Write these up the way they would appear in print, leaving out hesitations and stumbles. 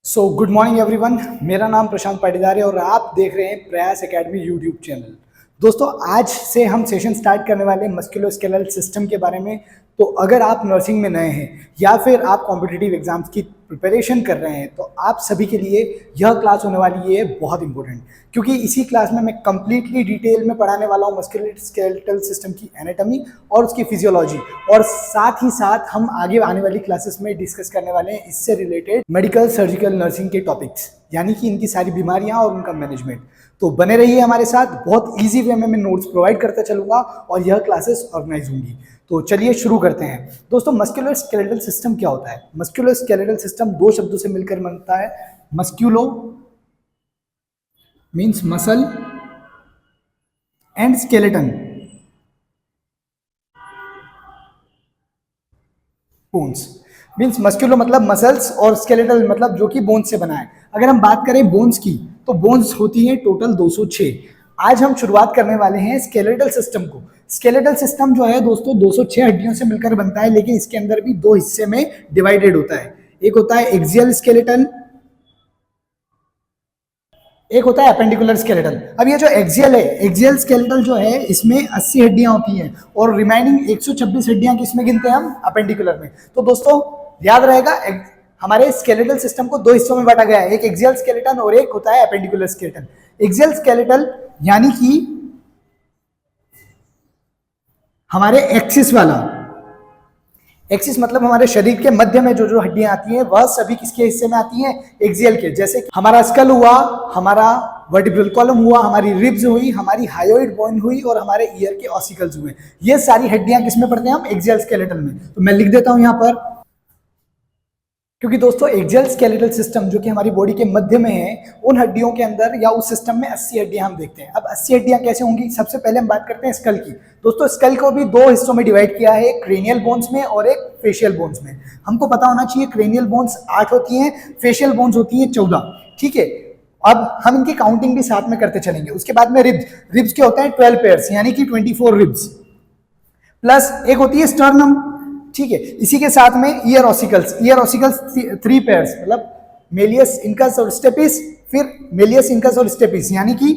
Good morning everyone. मेरा नाम प्रशांत पाटीदार है और आप देख रहे हैं प्रयास एकेडमी यूट्यूब चैनल। दोस्तों, आज से हम सेशन स्टार्ट करने वाले हैं मस्कुलोस्केलेटल सिस्टम के बारे में। तो अगर आप नर्सिंग में नए हैं या फिर आप कॉम्पिटिटिव एग्जाम्स की प्रिपरेशन कर रहे हैं तो आप सभी के लिए यह क्लास होने वाली है बहुत इंपॉर्टेंट, क्योंकि इसी क्लास में मैं कंप्लीटली डिटेल में पढ़ाने वाला हूँ मस्कुलोस्केलेटल सिस्टम की एनाटॉमी और उसकी फिजियोलॉजी, और साथ ही साथ हम आगे आने वाली क्लासेस में डिस्कस करने वाले हैं इससे रिलेटेड मेडिकल सर्जिकल नर्सिंग के टॉपिक्स, यानी कि इनकी सारी बीमारियां और उनका मैनेजमेंट। तो बने रहिए हमारे साथ, बहुत ईजी वे में मैं नोट्स प्रोवाइड करता चलूंगा और यह क्लासेस ऑर्गेनाइज होंगी। तो चलिए शुरू करते हैं। दोस्तों, मस्कुलोस्केलेटल सिस्टम क्या होता है? मस्कुलोस्केलेटल सिस्टम दो शब्दों से मिलकर बनता है। Musculo means muscle and skeleton bones. Means musculo मतलब मसल्स और स्केलेटल मतलब जो कि बोन्स से बना है। अगर हम बात करें बोन्स की तो बोन्स होती है टोटल 206। आज हम शुरुआत करने वाले हैं स्केलेटल सिस्टम को। स्केलेटल सिस्टम जो है दोस्तों 206 हड्डियों से मिलकर बनता है, लेकिन इसके अंदर भी दो हिस्से में डिवाइडेड होता है। एक होता है एक्सियल स्केलेटन, एक होता है एपेंडिकुलर स्केलेटल। अब ये जो एक्सियल है, एक्सियल स्केलेटल जो है इसमें 80 हड्डियां होती हैं और रिमाइनिंग 126 हड्डियां किसमें गिनते हैं हम? अपेंडिकुलर में। तो दोस्तों याद रहेगा, हमारे स्केलेटल सिस्टम को दो हिस्सों में बांटा गया है, एक एक्सियल स्केलेटन और एक होता है एपेंडिकुलर स्केलेटन। एक्सियल स्केलेटल यानी कि हमारे एक्सिस वाला, एक्सिस मतलब हमारे शरीर के मध्य में जो जो हड्डियां आती हैं वह सभी किसके हिस्से में आती हैं? एक्सियल के। जैसे कि हमारा स्कल हुआ, हमारा वर्टिब्रल कॉलम हुआ, हमारी रिब्स हुई, हमारी हायोइड बोन हुई और हमारे ईयर के ऑसिकल्स हुए। ये सारी हड्डियां किसमें पड़ते हैं हम? एक्सियल स्केलेटल में। तो मैं लिख देता हूं यहां पर, क्योंकि दोस्तों एक्सियल स्केलेटल सिस्टम जो कि हमारी बॉडी के मध्य में है, उन हड्डियों के अंदर या उस सिस्टम में 80 हड्डियां हम देखते हैं। अब 80 हड्डियां कैसे होंगी? सबसे पहले हम बात करते हैं स्कल की। दोस्तों स्कल को भी दो हिस्सों में डिवाइड किया है, एक क्रेनियल बोन्स में और एक फेशियल बोन्स में। हमको पता होना चाहिए क्रेनियल बोन्स 8 होती हैं, फेशियल बोन्स होती हैं 14। ठीक है, अब हम इनकी काउंटिंग भी साथ में करते चलेंगे। उसके बाद में रिब्स के होते हैं 12 पेयर्स, यानी कि 24 रिब्स, प्लस एक होती है स्टर्नम। ठीक है, इसी के साथ में ईयर ऑसिकल्स 3 पेयर्स, मतलब मेलियस इनकस और स्टेपिस, फिर मेलियस इनकस और स्टेपिस, यानी कि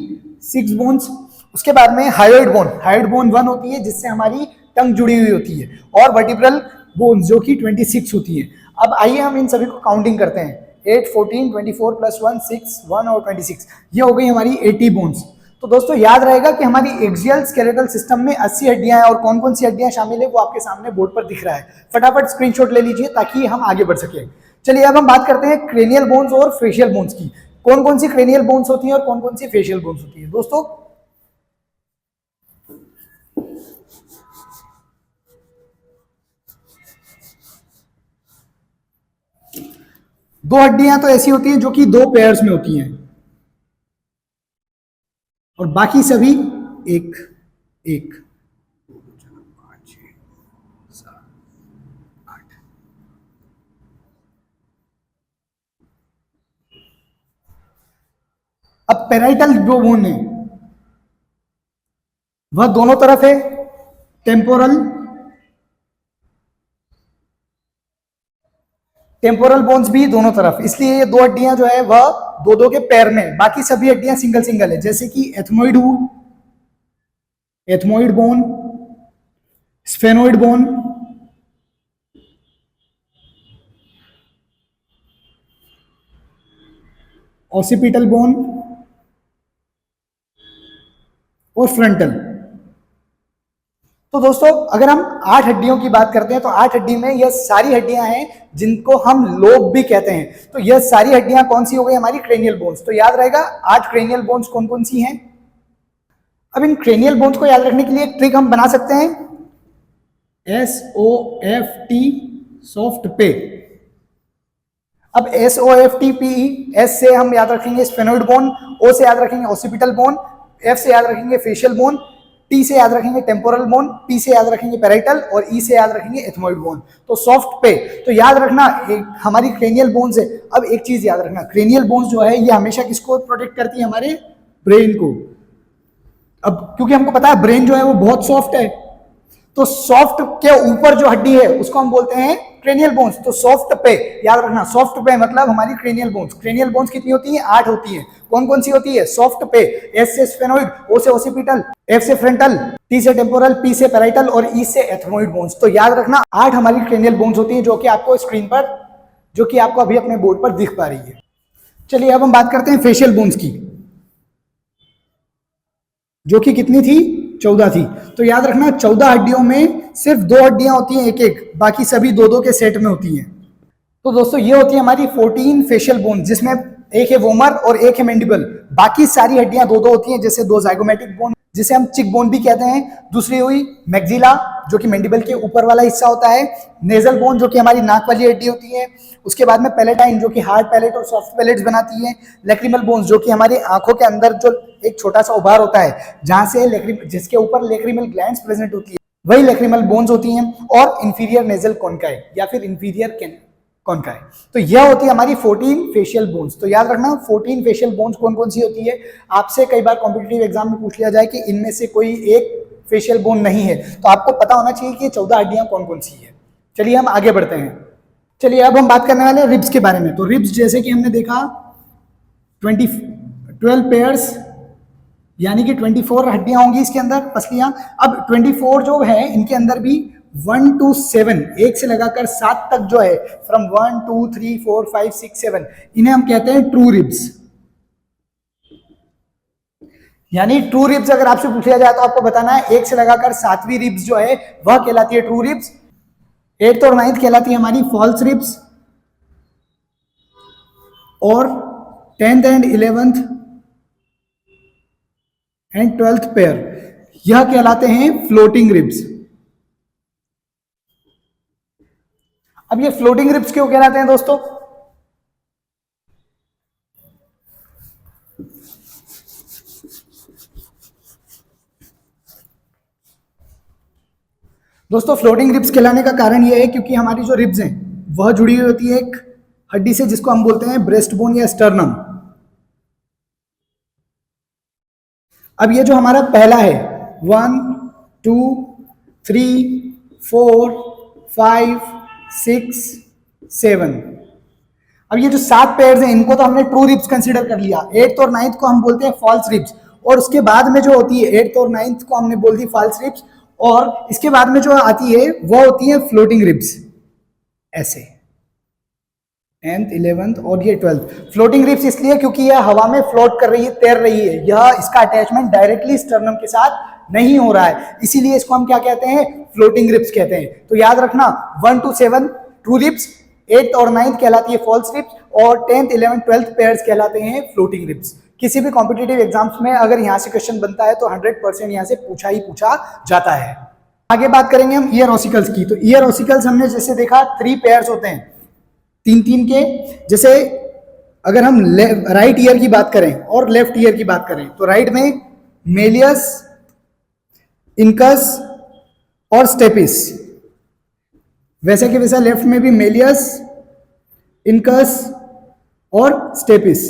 6 बोन्स। उसके बाद में हायोइड बोन 1 होती है, जिससे हमारी टंग जुड़ी हुई होती है, और वर्टिब्रल बोन्स जो कि 26 होती है। अब आइए हम इन सभी को काउंटिंग करते हैं। 8, 14, 24 प्लस 1, 6, 1 और 26, ये हो गई हमारी 80 बोन्स। तो दोस्तों याद रहेगा कि हमारी एक्सियल स्केलेटल सिस्टम में 80 हड्डियां हैं, और कौन कौन सी हड्डियां शामिल है वो आपके सामने बोर्ड पर दिख रहा है। फटाफट स्क्रीनशॉट ले लीजिए ताकि हम आगे बढ़ सके। चलिए अब हम बात करते हैं क्रेनियल बोन्स और फेशियल बोन्स की। कौन कौन सी क्रेनियल बोन्स होती हैं और कौन कौन सी फेशियल बोन्स होती है? दोस्तों दो हड्डियां तो ऐसी होती हैं जो कि 2 पेयर्स में होती हैं, और बाकी सभी एक एक। अब पेराइटल जो बोन है वह दोनों तरफ है, टेम्पोरल बोन्स भी दोनों तरफ, इसलिए ये दो हड्डियां जो है वह दो दो के पैर में, बाकी सभी हड्डियां सिंगल सिंगल है। जैसे कि ethmoid bone, sphenoid bone, occipital bone और फ्रंटल। तो दोस्तों अगर हम 8 हड्डियों की बात करते हैं तो 8 हड्डी में यह सारी हड्डियां हैं जिनको हम लोब भी कहते हैं। तो यह सारी हड्डियां कौन सी हो गई? हमारी क्रेनियल बोन्स। तो याद रहेगा 8 क्रेनियल बोन्स कौन कौन सी हैं। अब इन क्रेनियल बोन्स को याद रखने के लिए एक ट्रिक हम बना सकते हैं, SOFT, सॉफ्ट पे। अब SOFTPE, एस से हम याद रखेंगे स्फेनोइड बोन, O से याद रखेंगे ऑसिपिटल बोन, F से याद रखेंगे फेशियल बोन, T से याद रखेंगे टेम्पोरल बोन, P से याद रखेंगे पेराइटल और E से याद रखेंगे एथमोइड बोन। तो सॉफ्ट पे तो याद रखना हमारी क्रेनियल बोन्स है। अब एक चीज याद रखना, क्रेनियल बोन्स जो है ये हमेशा किसको प्रोटेक्ट करती है? हमारे ब्रेन को। अब क्योंकि हमको पता है ब्रेन जो है वो बहुत सॉफ्ट है, तो सॉफ्ट के ऊपर जो हड्डी है उसको हम बोलते हैं क्रेनियल बोन्स। तो सॉफ्ट पे याद रखना, सॉफ्ट पे मतलब हमारी क्रेनियल बोन्स। क्रेनियल बोन्स कितनी होती है? 8 होती है। कौन कौन सी होती है? सॉफ्ट पे, एस से स्फेनोइड, ओ से ओसिपिटल, एफ से फ्रंटल, टी से टेम्पोरल, पी से पैराइटल और ई से एथमोइड बोन्स। तो याद रखना 8 हमारी क्रेनियल बोन्स होती है, जो कि आपको स्क्रीन पर, जो कि आपको अभी अपने बोर्ड पर दिख पा रही है। चलिए अब हम बात करते हैं फेशियल बोन्स की, जो कि कितनी थी? 14 थी। तो याद रखना 14 हड्डियों में सिर्फ 2 हड्डियां होती हैं एक एक, बाकी सभी 2-2 के सेट में होती हैं। तो दोस्तों ये होती है हमारी 14 फेशियल बोन, जिसमें एक है वोमर और एक है मैंडिबल। बाकी सारी हड्डियां 2-2 होती हैं, जैसे 2 जाइगोमेटिक बोन जिसे हम चिक बोन भी कहते हैं, दूसरी हुई मैक्सिला जो कि मैंडिबल के ऊपर वाला हिस्सा होता है, नेजल बोन जो कि हमारी नाक वाली हड्डी होती है, उसके बाद में पैलेटाइन जो कि हार्ड पैलेट और सॉफ्ट पैलेट्स बनाती है, लैक्रिमल बोन्स जो कि हमारी आंखों के अंदर जो एक छोटा सा उभार होता है जहां से जिसके ऊपर लैक्रिमल ग्लैंड्स प्रेजेंट होती है, वही लैक्रिमल बोन्स होती हैं, और इंफीरियर नेजल कॉन्काई या फिर इंफीरियर कॉन्काई। तो यह होती है हमारी 14 फेशियल बोन्स। तो याद रखना 14 फेशियल बोन्स कौन कौन सी होती है। आपसे कई बार कॉम्पिटिटिव एग्जाम में पूछ लिया जाए कि इनमें से कोई एक फेशियल बोन नहीं है, तो आपको पता होना चाहिए कि 14 हड्डियां कौन कौन सी है। चलिए हम आगे बढ़ते हैं। चलिए अब हम बात करने वाले हैं रिब्स के बारे में। तो रिब्स जैसे कि हमने देखा 12 पेयर्स यानी कि 24 हड्डियां होंगी इसके अंदर, पसलियां। अब 24 जो है इनके अंदर भी 1 to 7, 1 से लगाकर 7 तक जो है, फ्रॉम 1 2 3 4 5 6 7, इन्हें हम कहते हैं ट्रू रिब्स। यानी ट्रू रिब्स अगर आपसे पूछा जाए तो आपको बताना है 1 से लगाकर 7वीं रिब्स जो है वह कहलाती है ट्रू रिब्स। 8th और 9th कहलाती है हमारी फॉल्स रिब्स, और 10th and 11th and 12th pair यह कहलाते हैं फ्लोटिंग रिब्स। अब ये फ्लोटिंग रिब्स क्यों कहलाते हैं दोस्तों? दोस्तों फ्लोटिंग रिब्स कहलाने का कारण यह है क्योंकि हमारी जो रिब्स हैं वह जुड़ी हुई होती है एक हड्डी से जिसको हम बोलते हैं ब्रेस्ट बोन या स्टर्नम। अब ये जो हमारा पहला है 1 2 3 4 5 6 7, अब ये जो 7 पेयर्स हैं इनको तो हमने ट्रू रिब्स कंसीडर कर लिया। 8th और 9th को हम बोलते हैं फॉल्स रिब्स, और उसके बाद में जो होती है 8th और 9th को हमने बोल दी फॉल्स रिब्स, और इसके बाद में जो आती है वो होती है फ्लोटिंग रिब्स। ऐसे 10th 11th और ये 12th फ्लोटिंग रिब्स इसलिए क्योंकि यह हवा में फ्लोट कर रही है, तैर रही है, यह इसका अटैचमेंट डायरेक्टली स्टर्नम के साथ नहीं हो रहा है, इसीलिए इसको हम क्या कहते हैं? फ्लोटिंग रिब्स कहते हैं। तो याद रखना 1 to 7 ट्रू रिब्स, 8th और 9th कहलाती है फॉल्स रिब्स, और 10th 11th 12th पेयर्स कहलाते हैं फ्लोटिंग रिब्स। किसी भी कॉम्पिटिटिव एग्जाम्स में अगर यहाँ से क्वेश्चन बनता है तो 100% यहाँ से पूछा ही पूछा जाता है। आगे बात करेंगे हम ईयर ऑसिकल्स की। तो ईयर ऑसिकल्स हमने जैसे देखा 3 पेयर्स होते हैं, 3-3 के। जैसे अगर हम राइट ईयर की बात करें और लेफ्ट ईयर की बात करें तो राइट में मेलियस, इनकस और स्टेपिस, वैसे के वैसा लेफ्ट में भी मेलियस, इनकस और स्टेपिस।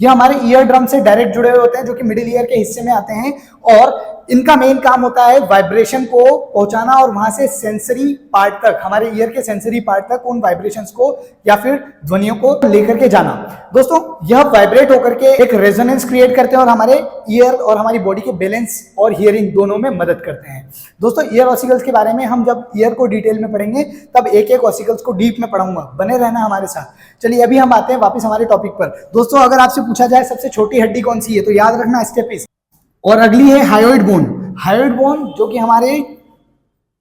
ये हमारे ईयर ड्रम से डायरेक्ट जुड़े हुए होते हैं जो कि मिडिल ईयर के हिस्से में आते हैं, और इनका मेन काम होता है वाइब्रेशन को पहुंचाना और वहां से सेंसरी पार्ट तक, हमारे ईयर के सेंसरी पार्ट तक उन वाइब्रेशंस को या फिर ध्वनियों को लेकर के जाना। दोस्तों यह वाइब्रेट होकर के एक रेजोनेंस क्रिएट करते हैं और हमारे ईयर और हमारी बॉडी के बैलेंस और हियरिंग दोनों में मदद करते हैं। दोस्तों ईयर ऑसिकल्स के बारे में हम जब ईयर को डिटेल में पढ़ेंगे तब एक एक ऑसिकल्स को डीप में पढ़ाऊंगा, बने रहना हमारे साथ। चलिए अभी हम आते हैं वापस हमारे टॉपिक पर। दोस्तों अगर आपसे पूछा जाए सबसे छोटी हड्डी कौन सी है तो याद रखना स्टेपिस, और अगली है हायोइड बोन। हायोइड बोन जो कि हमारे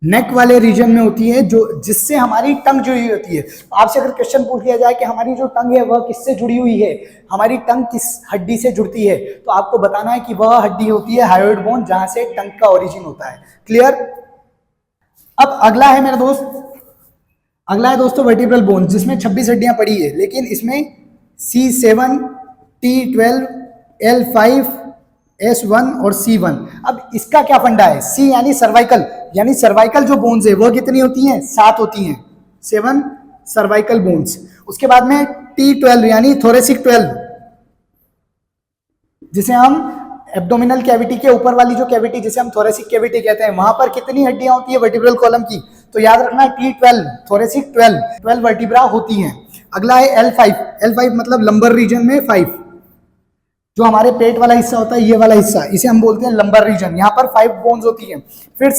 नेक वाले रीजन में होती है, जो जिससे हमारी टंग जुड़ी हुई होती है। आपसे अगर क्वेश्चन पूछ लिया जाए कि हमारी जो टंग है वह किससे जुड़ी हुई है, हमारी टंग किस हड्डी से जुड़ती है, तो आपको बताना है कि वह हड्डी होती है हायोइड बोन, जहां से टंग का ओरिजिन होता है। क्लियर? अब अगला है मेरे दोस्त, अगला है दोस्तों वर्टिब्रल बोन, जिसमें 26 हड्डियां पड़ी है, लेकिन इसमें C7, T12, L5, S1 और C1। अब इसका क्या फंडा है? C यानी सर्वाइकल, यानी सर्वाइकल जो बोन्स है वह कितनी होती हैं? 7 होती हैं, 7 सर्वाइकल बोन्स। उसके बाद में T12 यानी थोरेसिक 12, जिसे हम एब्डोमिनल कैविटी के ऊपर वाली जो कैविटी जिसे हम थोरेसिक कैविटी कहते हैं, वहां पर कितनी हड्डियां होती है वर्टिब्रल कॉलम की? तो याद रखना T12, थोरेसिक 12 वर्टिब्रा होती हैं। अगला है L5 मतलब लंबर रीजन में 5, जो हमारे पेट वाला हिस्सा होता है, ये वाला हिस्सा, इसे हम बोलते हैं लंबर रीजन। यहाँ पर 5 बोन्स होती हैं। फिर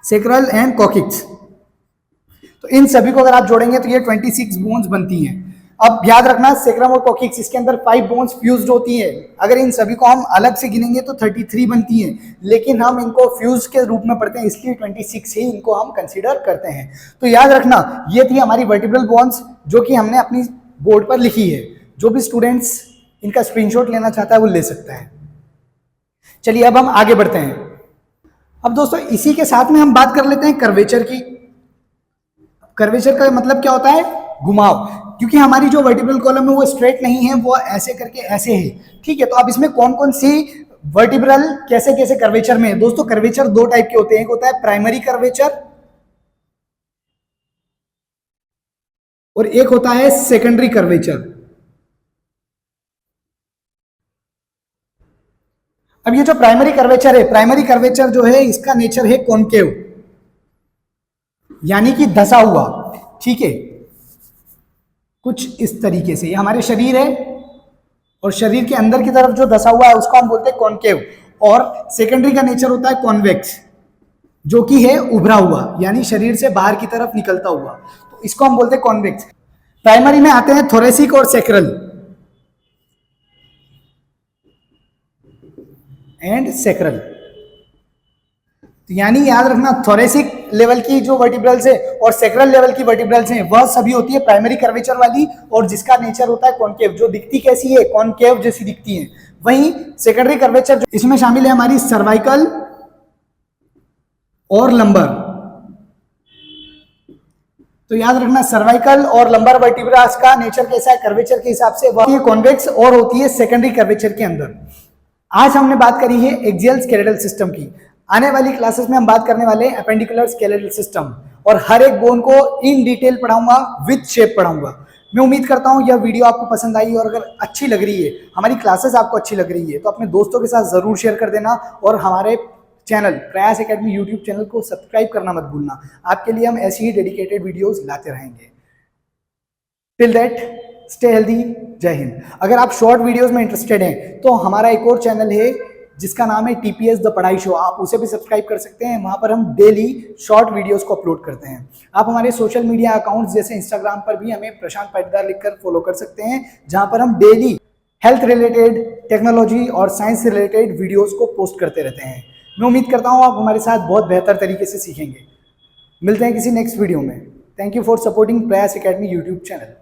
सेक्रल एंड कॉकिक्स, तो इन सभी को अगर आप जोड़ेंगे तो ये 26 बोन्स बनती हैं। अब याद रखना सेक्रम और कॉकिक्स, इसके अंदर 5 बोन्स फ्यूज्ड होती है। अगर इन सभी को हम अलग से गिनेंगे तो 33 बनती हैं, लेकिन हम इनको फ्यूज के रूप में पढ़ते हैं, इसलिए 26 ही इनको हम कंसीडर करते हैं। तो याद रखना ये थी हमारी वर्टिब्रल बोन्स, जो कि हमने अपनी बोर्ड पर लिखी है। जो भी स्टूडेंट्स इनका स्क्रीनशॉट लेना चाहता है वो ले सकता है। चलिए अब हम आगे बढ़ते हैं। अब दोस्तों इसी के साथ में हम बात कर लेते हैं कर्वेचर की। कर्वेचर का मतलब क्या होता है? घुमाव। क्योंकि हमारी जो वर्टिब्रल कॉलम है वो स्ट्रेट नहीं है, वो ऐसे करके ऐसे है, ठीक है। तो अब इसमें कौन कौन सी वर्टिब्रल कैसे कैसे कर्वेचर में है? दोस्तों कर्वेचर दो टाइप के होते हैं, एक होता है प्राइमरी कर्वेचर और एक होता है सेकेंडरी कर्वेचर। अब ये जो प्राइमरी कर्वेचर है, प्राइमरी कर्वेचर जो है इसका नेचर है कॉनकेव, यानी कि धसा हुआ, ठीक है। कुछ इस तरीके से ये हमारे शरीर है और शरीर के अंदर की तरफ जो धसा हुआ है उसको हम बोलते हैं कॉनकेव। और सेकेंडरी का नेचर होता है कॉन्वेक्स, जो कि है उभरा हुआ, यानी शरीर से बाहर की तरफ निकलता हुआ, तो इसको हम बोलते हैं कॉन्वेक्स। प्राइमरी में आते हैं थोरेसिक और सेक्रल एंड सेक्रल। यानी याद रखना थोरेसिक लेवल की जो वर्टिब्रल्स है और सेक्रल लेवल की वर्टिब्रल्स हैं वह सभी होती है प्राइमरी कर्वेचर वाली, और जिसका नेचर होता है कॉनकेव, जो दिखती कैसी है? कॉनकेव जैसी दिखती है। वहीं सेकेंडरी कर्वेचर इसमें शामिल है हमारी सर्वाइकल और लंबर। तो याद रखना सर्वाइकल और लंबर वर्टिब्रास का नेचर कैसा है कर्वेचर के हिसाब से? वह कॉन्वेक्स और होती है सेकेंडरी कर्वेचर के अंदर। आज हमने बात करी है एक्सियल स्केलेटल सिस्टम की। आने वाली क्लासेस में हम बात करने वाले हैं एपेंडिकुलर स्केलेटल सिस्टम, और हर एक बोन को इन डिटेल पढ़ाऊंगा, विद शेप पढ़ाऊंगा। मैं उम्मीद करता हूं यह वीडियो आपको पसंद आई, और अगर अच्छी लग रही है, हमारी क्लासेस आपको अच्छी लग रही है, तो अपने दोस्तों के साथ जरूर शेयर कर देना, और हमारे चैनल प्रयास एकेडमी यूट्यूब चैनल को सब्सक्राइब करना मत भूलना। आपके लिए हम ऐसी ही डेडिकेटेड वीडियोज लाते रहेंगे। टिल दैट स्टे हेल्दी, जय हिंद। अगर आप शॉर्ट वीडियोस में इंटरेस्टेड हैं तो हमारा एक और चैनल है जिसका नाम है TPS द पढ़ाई शो, आप उसे भी सब्सक्राइब कर सकते हैं। वहां पर हम डेली शॉर्ट वीडियोस को अपलोड करते हैं। आप हमारे सोशल मीडिया अकाउंट्स जैसे इंस्टाग्राम पर भी हमें प्रशांत पाटीदार लिखकर फॉलो कर सकते हैं, जहां पर हम डेली हेल्थ रिलेटेड, टेक्नोलॉजी और साइंस से रिलेटेड वीडियोस को पोस्ट करते रहते हैं। मैं उम्मीद करता हूँ आप हमारे साथ बहुत बेहतर तरीके से सीखेंगे। मिलते हैं किसी नेक्स्ट वीडियो में। थैंक यू फॉर सपोर्टिंग प्रयास एकेडमी यूट्यूब चैनल।